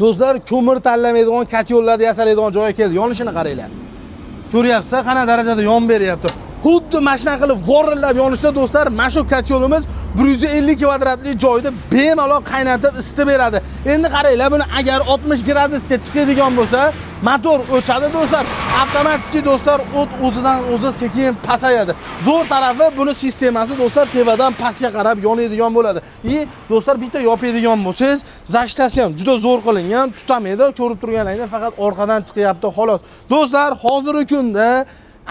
Do'stlar, ko'mir tanlamaydigan katyollarda yasalaydigan joyga keldi. Yonishini qaranglar. Ko'ryapsiz, qanaqa darajada yon beryapti. Xuddi mashina qilib vorillab yonishda do'stlar, mana shu katyolimiz 150 kvadratlik joyda bemalol qaynatib isitib beradi. Endi qaranglar, buni agar 60 gradusga chiqadigan bo'lsa, motor o'chadi do'stlar. Avtomatik do'stlar, o't o'zidan o'zi sekin pasayadi. Zo'r tarafi buni sistemasi do'stlar tevadan pastga qarab yonadigan bo'ladi. Do'stlar, bitta yopadigan bo'lsangiz, zashtasi ham juda zo'r qilingan, tutamaydi. Ko'rib turganlaringizda faqat orqadan chiqyapti xolos. Do'stlar, hozirgi kunda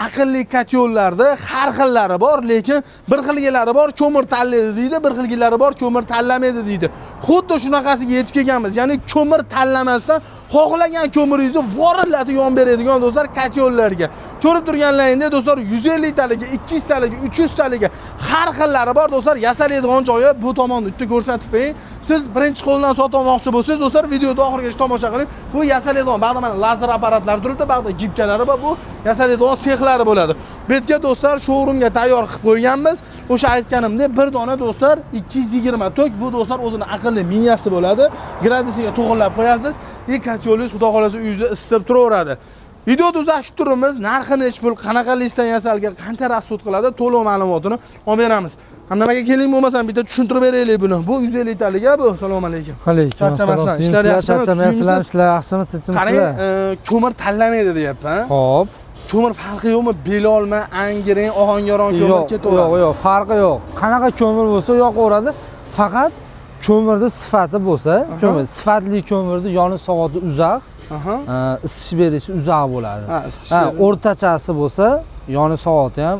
aqlli katyollarda har xillari bor, lekin bir xilgilari bor, ko'mir tanlaydi deydi, bir xilgilari bor, ko'mir tanlamaydi deydi. Xuddi shunaqasiga yetib kelganmiz. Ya'ni ko'mir tanlamasdan xohlagan ko'miringizni vorillatib yon beradigan do'stlar katyollarga. Ko'rib turganlaringizda do'stlar 150 taligi, 200 taligi, 300 taligi har xillari bor do'stlar. Yasalaydigan joyi bu tomonda bitta ko'rsatib qo'ying. Siz birinchi qo'ldan sotmoqchi bo'lsangiz do'stlar, videoda oxirigacha tomosha qiling. Bu yasalaydigan, ba'zi mana lazer apparatlari turibdi, ba'zi gibkalari bor, bu yasalaydigan sexlari bo'ladi. Bu yerga do'stlar showroomga tayyor qilib qo'yganmiz. O'sha aytganimdek, bir dona do'stlar 220 tok, bu do'stlar o'zining aqlli miyasi bo'ladi. Gradusiga to'g'irlab qo'yasiz. Katyolingiz xudo xolasa uyingizda isitib turaveradi. Videoda uzatib turibmiz, narxi necha pul, qanaqa listdan yasalgan, qancha rasxod qiladi, to'liq ma'lumotini olib beramiz. Hammaga keling bo'lmasam bitta tushuntirib beraylik buni. Bu 150 taliga bu. Assalomu alaykum. Alaykum. Charchamasdan, ishlar yaxshimi? Ishlar yaxshimi? Tinchimsiz? Qarang, ko'mir tanlamaydi deyapman. Xo'p. Ko'mir farqi yo'qmi? Belolma, Angren, Ohangaron ko'mir ketaveradi. Yo'q, farqi yo'q. Qanaqa ko'mir bo'lsa yoqaveradi. Faqat ko'mirning sifati bo'lsa, ko'mir sifatli ko'mirni yonish soati uzoq, isish berishi uzoq bo'ladi. O'rtachasi bo'lsa, yonish soati ham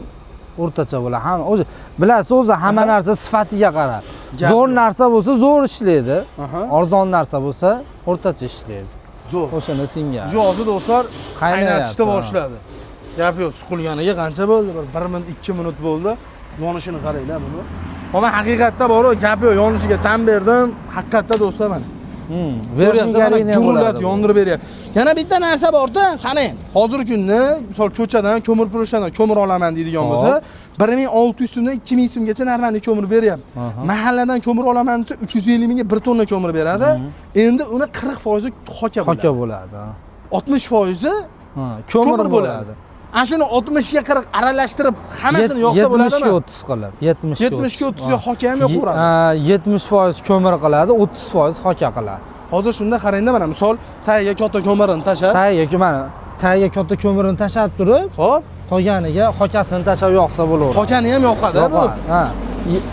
o'rtacha bo'ladi. Hamma o'zi bilasiz, o'zi hamma narsa sifatiga qarab. Zo'r narsa bo'lsa zo'r ishlaydi. Arzon narsa bo'lsa o'rtacha ishlaydi. Zo'r. O'shani singan. Jo'zi do'stlar qaynatishni boshladi. Gap yo'q, suqilganiga qancha bo'ldi? 1 minut, 2 minut bo'ldi. Yonishini qaranglar buni. Mana haqiqatda bor, gap yo'q, yonishiga tan berdim. Haqiqatda do'stlar mana. Jurlat yondirib beryapti. Yana bitta narsa bor-da, qarang. Hozirgi kunda, misol ko'chadan, ko'mir purushdan ko'mir olaman deydigan bo'lsa, 1600 so'mdan 2000 so'mgacha normalniy ko'mir beryapti. Mahalladan ko'mir olaman desa 350 mingga 1 tonna ko'mir beradi. Endi uni 40% hoka bo'ladi. 60% ko'mir bo'ladi. Ana shuni 60 ga 40 aralashtirib hammasini yoqsa bo'ladimi? 70 ga 30 qilib. 70 ga 30 ga hoka ham yoqaveradi. 70% ko'mir qiladi, 30% hoka qiladi. Hozir shunda qarangda, mana misol tagiga katta ko'mirini tashab, tagiga katta ko'mirini tashab turib, xo'p, qolganiga hokasini tashab yoqsa bo'laveradi. Hokani ham yoqadi bu. Ha.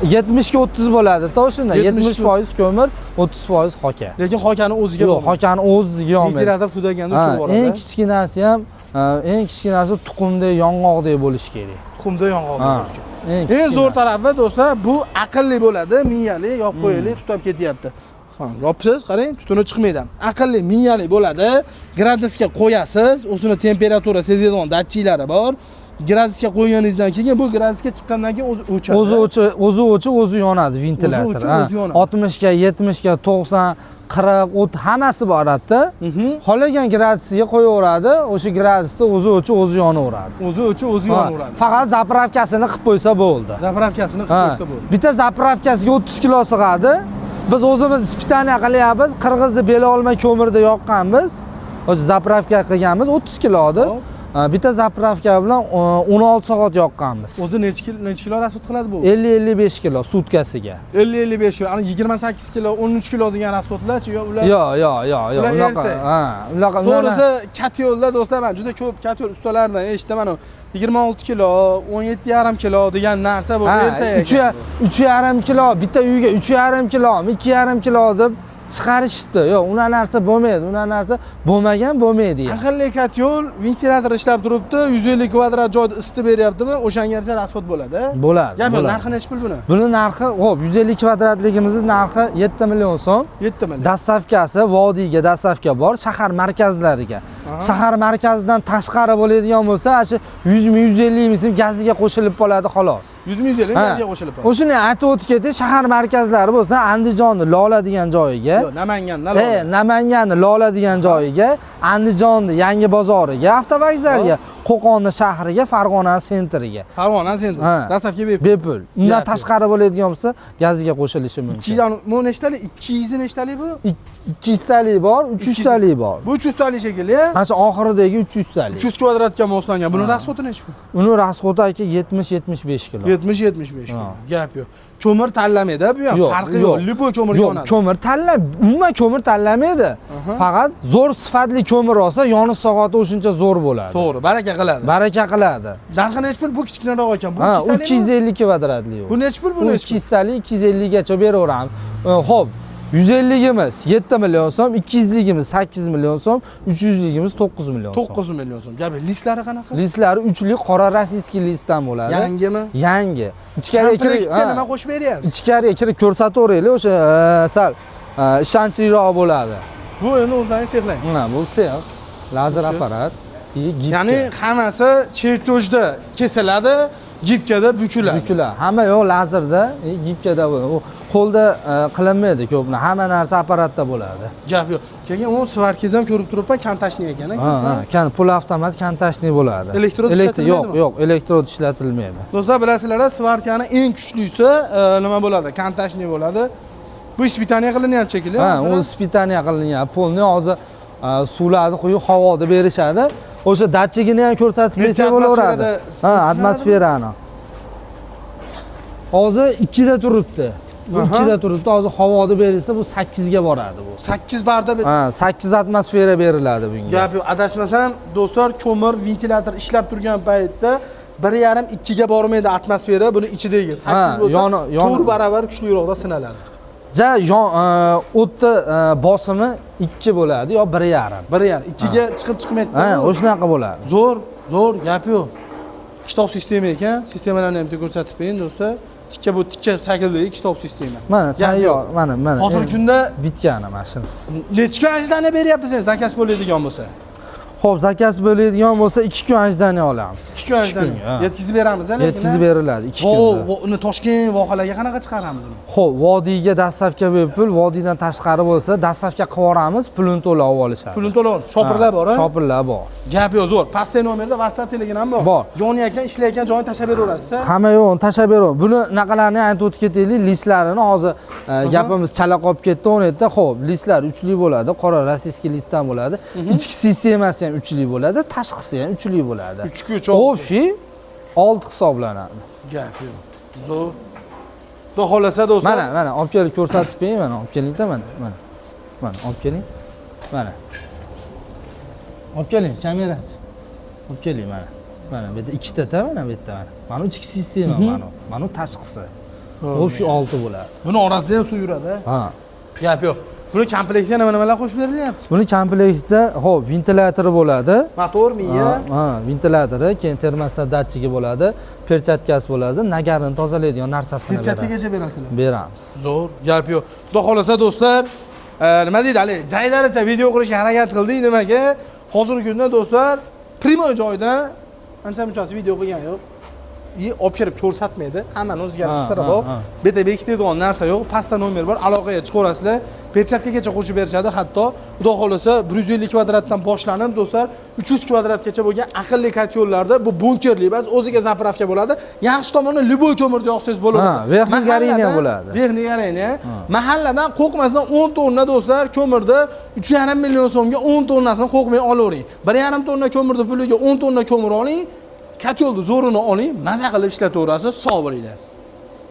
70 ga 30 bo'ladi-da o'shunda. 70% ko'mir, 30% hoka. Lekin hokani o'ziga yo'q, hokani o'ziga olmaydi. Ventilator fudaganda tushib boradi. Eng kichkinasi ham eng kichkinasi tuxumdek yong'oqdek bo'lishi kerak. Tuxumdek yong'oqdek bo'lishi kerak. Eng zo'r tarafi do'stlar, bu aqlli bo'ladi, miyali, yopib qo'yaylik, tutab ketyapti. Yopsiz, qarang, tutuni chiqmaydi. Aqlli, miyali bo'ladi. Gradusga qo'yasiz, o'zini temperatura sezadigan datchiklari bor. Gradusga qo'yganingizdan keyin bu gradusga chiqqandan keyin o'zi o'chadi. O'zi yonadi ventilator. 60 ga, 70 ga, 90 40, 30 hammasi boradi-da. Xohlagan gradusiga qo'yaveradi, o'sha gradusda o'zi yonaveradi. O'zi yonaveradi. Faqat zapravkasini qilib qo'ysa bo'ldi. Zapravkasini qilib qo'ysa bo'ldi. Bitta zapravkasiga 30 kilo sig'adi. Biz o'zimiz ispitaniya qilyapmiz. Qirg'izda Belolma ko'mirda yoqqanmiz. O'sha zapravka qilganmiz 30 kilodir. Bitta zapravka bilan 16 soat yoqqanmiz. O'zi necha kilo rasxod qiladi bu? 50-55 kilo sutkasiga. 50-55 kilo. Ani 28 kilo, 13 kilo degan rasxodlar-chi yo ular? Yo'q. Unaqa. To'g'risi, katyolda do'stlar, men juda ko'p katyol ustalaridan eshitaman. 26 kilo, 17,5 kilo degan narsa bu erta ekan. 3,5 kilo, bitta uyga 3,5 kilo, 2,5 kilo deb chiqarishdi. Yo'q, unaqa narsa bo'lmaydi. Unaqa narsa bo'lmaydi. Aqlli katyol ventilator ishlab turibdi, 150 kvadrat joyda isitib beryaptimi? O'shanga yarasha rasxod bo'ladi. Bo'ladi. Gap yo'q, narxi necha pul buni? Buni narxi, xo'p, 150 kvadratligimizning narxi 7 million so'm. 7 million. Dastavkasi vodiyga dastavka bor, shahar markazlariga. Shahar markazidan tashqari bo'ladigan bo'lsa, shu 100 ming, 150 ming so'm gaziga qo'shilib qoladi xolos. 100 ming, 150 ming gaziga qo'shilib qoladi. O'shuni aytib o'tib ketdik, shahar markazlari bo'lsa, Andijonning Lola degan joyiga, Namanganning Lola degan joyiga, Andijonning Yangi bozoriga, avtovokzalga Qo'qon shahriga, Farg'ona sentriga. Farg'ona sen. Ha. Dastlabki bepul. Bepul. Undan Gap tashqari bo'ladigan bo'lsa, gaziga qo'shilishi mumkin. Bu nechtalik? 200 nechtalik bu? 200 talik bor, 300 talik bor. Bu 300 talik shekilli. Mana shu oxiridagi 300 talik. 300 kvadratga moslangan. Buni rasxoti nechi pul? Uni rasxoti aka 70-75 kilo. 70-75 kilo. Gap yo'q. Ko'mir tanlamaydi bu yoq. Farqi yo'q. Lipoy ko'mir yonadi. Yo'q, ko'mir tanlab, umuman ko'mir tanlamaydi. Faqat zo'r sifatli ko'mir olsa, yonish soati o'shuncha zo'r bo'ladi. To'g'ri, baraka qiladi. Baraka qiladi. Narxi nechi pul? Bu kichkinaroq ekan. Bu 350 kvadratli. Bu nechi pul? Bu 200 talik 250 gacha beraveramiz. Xo'p, 150ligimiz 7 million so'm, 200ligimiz 8 million so'm, 300ligimiz 9 million so'm. 9 million so'm. Gap, listlari qanaqa? Listlari uchli qora rossiyskiy listdan bo'ladi. Yangimi? Yangi. Ichkariga kirib, nima qo'shib beryapsiz? Ichkariga kirib ko'rsataveraylik, o'sha sal ishonchliroq bo'ladi. Bu endi o'zlaringiz sexlang. Mana bu sex, lazer apparat, ya'ni hammasi chertojda kesiladi, gibkada bukiladi. Bukiladi. Hamma yo'q lazerda, gibkada bo'ladi. U qo'lda qilinmaydi ko'pni. Hamma narsa apparatda bo'ladi. Gap yo'q. Keyin u svarkiz ham ko'rib turibman, kantashni ekan. Ha, pul avtomat kantashni bo'ladi. Elektrod ishlatilmaydi. Yo'q, elektrod ishlatilmaydi. Do'stlar, bilasizlar, svarkani eng kuchlisi nima bo'ladi? Kantashni bo'ladi. Bu ispitaniya qilinyapti shekilli. Ha, u ispitaniya qilinyapti. Polni hozir suvlarni quyib havoda berishadi. O'sha datchigini ham ko'rsatib bersa bo'laveradi. Ha, atmosferani. Hozir 2 da turibdi. Bu 2 da turibdi. Hozir havoda berilsa bu 8 ga boradi bu. 8 barda. Ha, 8 atmosfera beriladi bunga. Gap yo'q. Adashmasam, do'stlar, ko'mir ventilyator ishlab turgan paytda 1,5-2 ga bormaydi atmosfera, buni ichidagi 8 bo'lsa 4 barobar kuchliroqda sinaladi. O'tni bosimi 2 bo'ladi yo 1,5. 1,5. 2 ga chiqib chiqmaydi. Ha, o'shunaqa bo'ladi. Zo'r, gap yo'q. Kitob sistema ekan. Sistemalarni ham ko'rsatib bering do'stlar. Bu tikka shakldagi kitob sistema. Mana tayyor, mana. Hozirgi kunda bitgani mashinasi. Necha kun ajdani beryapsiz sen zakaz bo'ladigan bo'lsa? Xo'p, zakaz bo'ladigan bo'lsa 2 kun ajdani olamiz. 2 kun ajdani. Yetkazib beramiz, lekin. Yetkazib beriladi 2 kunda. Uni Toshkent vohalarga qanaqa chiqaramiz uni? Xo'p, vodiyga dastlabki bepul, vodiydan tashqari bo'lsa, dastlabki qilib yuboramiz, pulini to'lab olishadi. Pulini to'lab, shopirlar bor, ha? Shopirlar bor. Gap yo'q, zo'r. Pastdagi nomerda WhatsApp, Telegram bor. Bor. Yonayotgan, ishlayotgan joyini tashlab beraverasiz. Hamma yo'qni tashlab beraman. Buni naqalarni aytib o'tib ketaylik, listlarini hozir gapimiz chala qolib ketdi o'n yerda. Xo'p, listlar uchli bo'ladi, qora rossiyskiy listdan bo'ladi. Ichki sistemasi ham uchli bo'ladi, tashqisi ham uchli bo'ladi. 3 O'shi 6 hisoblanadi. Gap yo'q. Zo'r. Xudo xolasa do'stlar. Mana olib kelib ko'rsatib bering, mana olib keling-da, mana. Mana olib keling. Mana. Olib keling, kamerasi. Olib keling mana. Mana bu yerda ikkita mana bu yerda mana. Mana ichki sistema mana. Mana tashqisi. O'sha 6 bo'ladi. Buni orasida ham suv yuradi. Ha. Gap yo'q. Buni komplektga nimalar qo'shib berilyapti? Buni komplektda, xo'p, ventilyatori bo'ladi. Motor, miya. Ha, ventilyatori, keyin termostat datchigi bo'ladi, perchatkasi bo'ladi, nagarini tozalaydigan narsasini beramiz. Perchatkagacha berasizlar? Beramiz. Zo'r, gap yo'q. Xudo xolasa do'stlar, nima deydi, hali joylaricha video qilishga harakat qildik, nimaga? Hozirgi kunda do'stlar, primoy joyda ancha-munchasi video qilgan yo'q. Olib kirib ko'rsatmaydi. Hammani o'zgarishlari bor. Beta bekitadigan narsa yo'q. Pastda nomer bor. Aloqaga chiqaverasizlar. Perchatkagacha qo'shib berishadi. Hatto xudo xolasa 150 kvadratdan boshlanib do'stlar 300 kvadratgacha bo'lgan aqlli kotyollarda bu bunkerli emas, o'ziga zapravka bo'ladi. Yaxshi tomoni liboy ko'mirni yoqsangiz bo'ladi. Verniy gareniya bo'ladi. Verniy gareniya. Mahalladan qo'rqmasdan 10 tonna do'stlar ko'mirni 3,5 million so'mga 10 tonnasini qo'rqmay olavering. 1,5 tonna ko'mirni puliga 10 tonna ko'mir oling. Katyolni zo'rini oling, maza qilib ishlataverasiz, sog' bo'linglar.